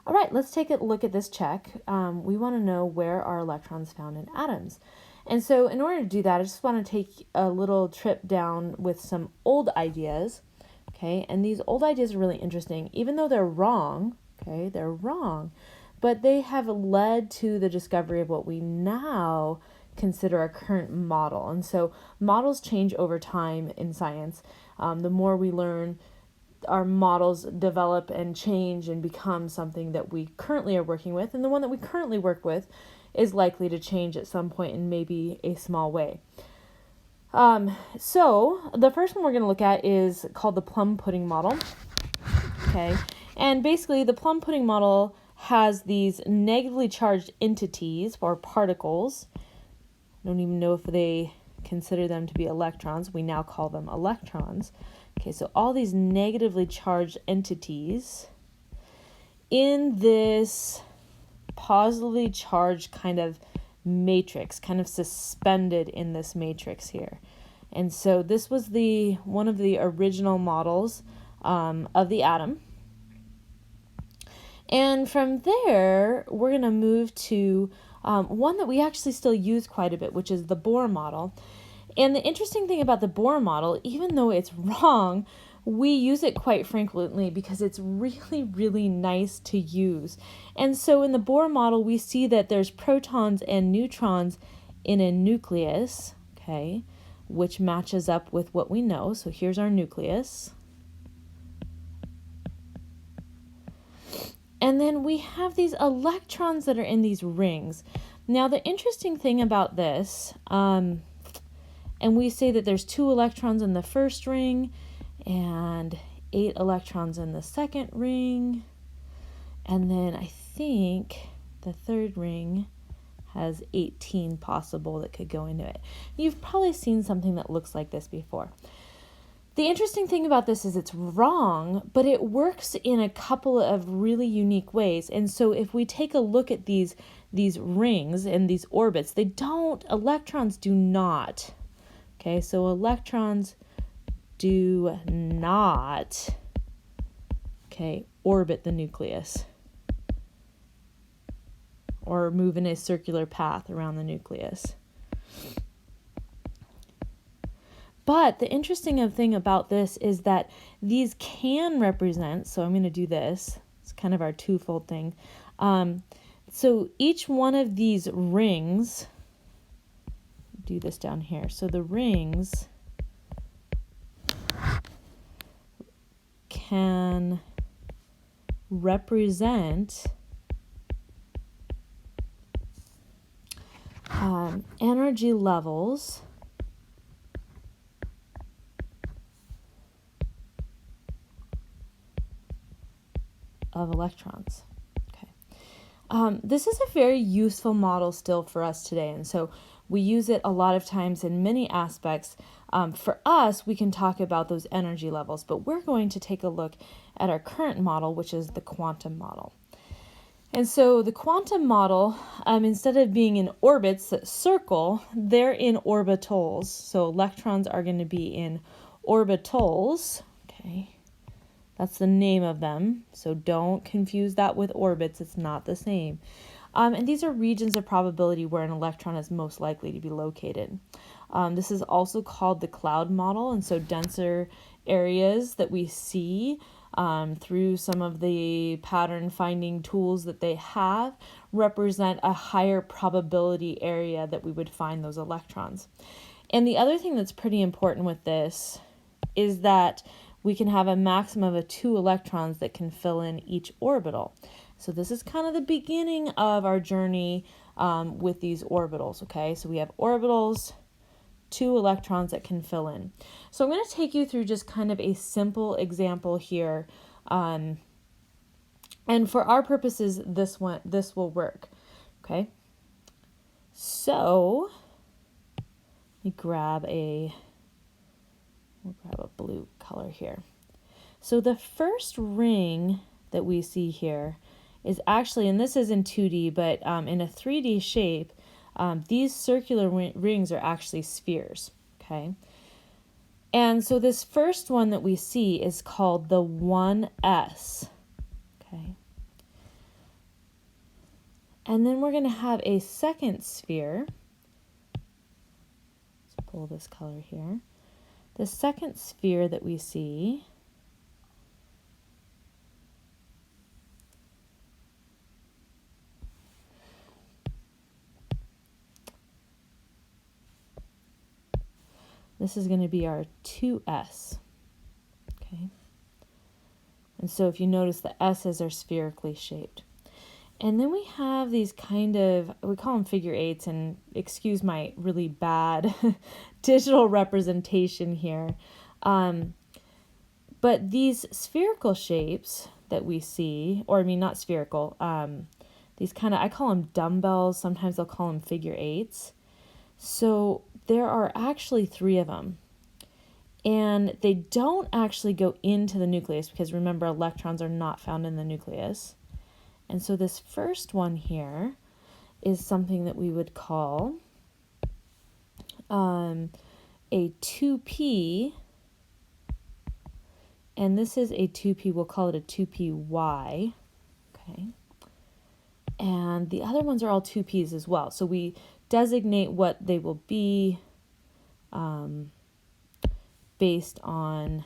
All right, let's take a look at this check. We want to know where are electrons found in atoms. And so in order to do that, I just want to take a little trip down with some old ideas. Okay, and these old ideas are really interesting, even though they're wrong. Okay, they're wrong, but they have led to the discovery of what we now consider our current model. And so models change over time in science. The more we learn, our models develop and change and become something that we currently are working with, and the one that we currently work with is likely to change at some point in maybe a small way. So the first one we're going to look at is called the plum pudding model. Okay, and basically the plum pudding model has these negatively charged entities or particles. I don't even know if they consider them to be electrons. We now call them electrons. Okay, so all these negatively charged entities in this positively charged kind of matrix, kind of suspended in this matrix here. And so this was one of the original models of the atom. And from there, we're going to move to one that we actually still use quite a bit, which is the Bohr model. And the interesting thing about the Bohr model, even though it's wrong, we use it quite frequently because it's really, really nice to use. And so in the Bohr model, we see that there's protons and neutrons in a nucleus, okay, which matches up with what we know. So here's our nucleus. And then we have these electrons that are in these rings. Now, the interesting thing about this, and we say that there's 2 electrons in the first ring and 8 electrons in the second ring. And then I think the third ring has 18 possible that could go into it. You've probably seen something that looks like this before. The interesting thing about this is it's wrong, but it works in a couple of really unique ways. And so if we take a look at these rings and these orbits, electrons do not. Okay, so electrons do not, orbit the nucleus or move in a circular path around the nucleus. But the interesting thing about this is that these can represent, so I'm going to do this, it's kind of our twofold thing. So each one of these rings, do this down here. So the rings can represent energy levels of electrons. Okay. This is a very useful model still for us today, and so we use it a lot of times in many aspects. For us, we can talk about those energy levels, but we're going to take a look at our current model, which is the quantum model. And so the quantum model, instead of being in orbits that circle, they're in orbitals. So electrons are going to be in orbitals. Okay. That's the name of them, so don't confuse that with orbits. It's not the same. And these are regions of probability where an electron is most likely to be located. This is also called the cloud model, and so denser areas that we see through some of the pattern finding tools that they have represent a higher probability area that we would find those electrons. And the other thing that's pretty important with this is that we can have a maximum of 2 electrons that can fill in each orbital. So this is kind of the beginning of our journey with these orbitals, okay? So we have orbitals, 2 electrons that can fill in. So I'm going to take you through just kind of a simple example here. And for our purposes, this will work, okay? So let me grab we'll grab a blue color here. So the first ring that we see here is actually, and this is in 2D, but in a 3D shape, these circular rings are actually spheres, okay? And so this first one that we see is called the 1s, okay? And then we're going to have a second sphere. Let's pull this color here. The second sphere that we see this is going to be our 2s. Okay. And so if you notice, the S's are spherically shaped. And then we have these kind of, we call them figure eights, and excuse my really bad digital representation here. But these spherical shapes that we see, or I mean, not spherical, these kind of, I call them dumbbells. Sometimes I'll call them figure eights. So there are actually 3 of them. And they don't actually go into the nucleus because remember, electrons are not found in the nucleus. And so this first one here is something that we would call a 2p, and this is a 2p, we'll call it a 2py, okay? And the other ones are all 2p's as well. So we designate what they will be based on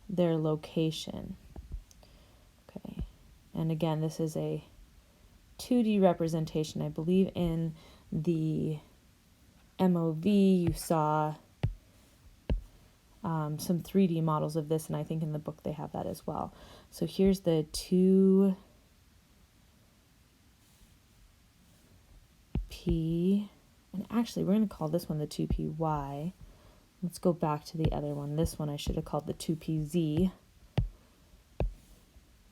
their location. Okay, and again, this is a 2D representation. I believe in the MOV you saw some 3D models of this, and I think in the book they have that as well. So here's the 2P, and actually we're going to call this one the 2PY. Let's go back to the other one. This one I should have called the 2PZ.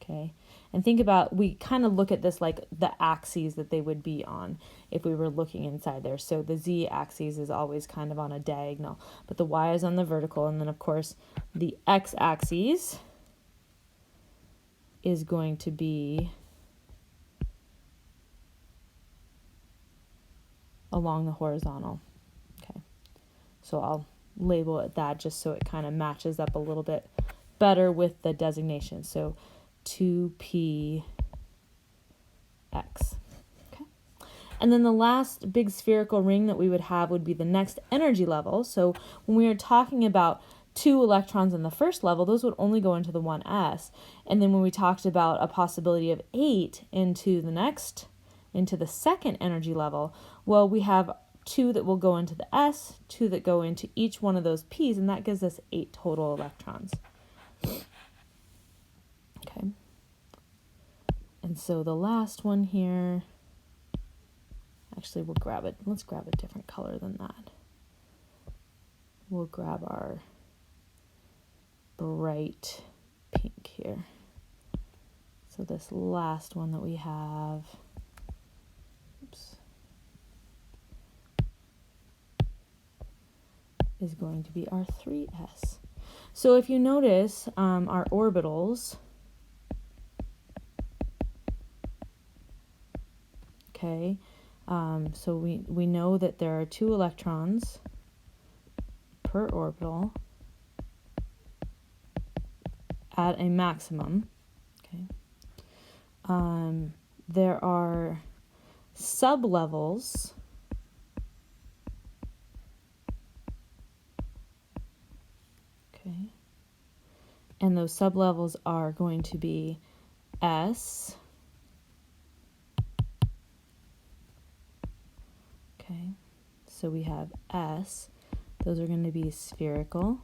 Okay, and think about, we kind of look at this like the axes that they would be on if we were looking inside there. So the Z axis is always kind of on a diagonal, but the Y is on the vertical, and then of course the X axis is going to be along the horizontal. Okay, so I'll label it that just so it kind of matches up a little bit better with the designation. So 2px. Okay. And then the last big spherical ring that we would have would be the next energy level. So when we are talking about 2 electrons in the first level, those would only go into the 1s. And then when we talked about a possibility of 8 into the second energy level, well, we have 2 that will go into the s, 2 that go into each one of those p's, and that gives us 8 total electrons. Okay, and so the last one here, actually we'll grab it, let's grab a different color than that. We'll grab our bright pink here. So this last one that we have, oops, is going to be our 3s. So if you notice, our orbitals, okay, so we know that there are 2 electrons per orbital at a maximum. Okay, there are sublevels. Okay, and those sublevels are going to be S. Okay, so we have S. Those are going to be spherical.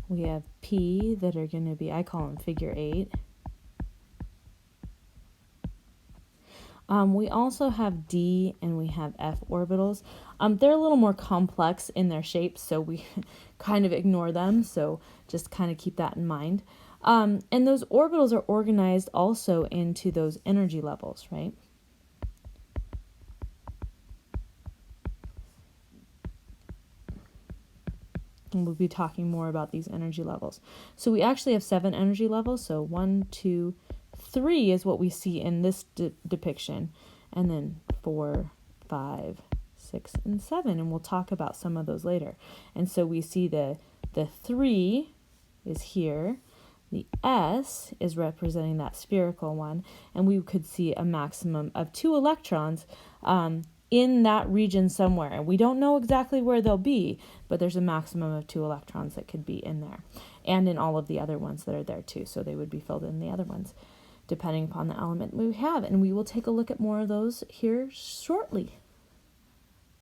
We have P that are going to be, I call them figure 8. We also have D and we have F orbitals. They're a little more complex in their shapes, so we kind of ignore them, so just kind of keep that in mind. And those orbitals are organized also into those energy levels, right? And we'll be talking more about these energy levels. So we actually have 7 energy levels. So 1, 2, 3 is what we see in this depiction. And then 4, 5, 6, and 7. And we'll talk about some of those later. And so we see the 3 is here. The S is representing that spherical one, and we could see a maximum of 2 electrons in that region somewhere. And we don't know exactly where they'll be, but there's a maximum of 2 electrons that could be in there, and in all of the other ones that are there too. So they would be filled in the other ones, depending upon the element we have. And we will take a look at more of those here shortly.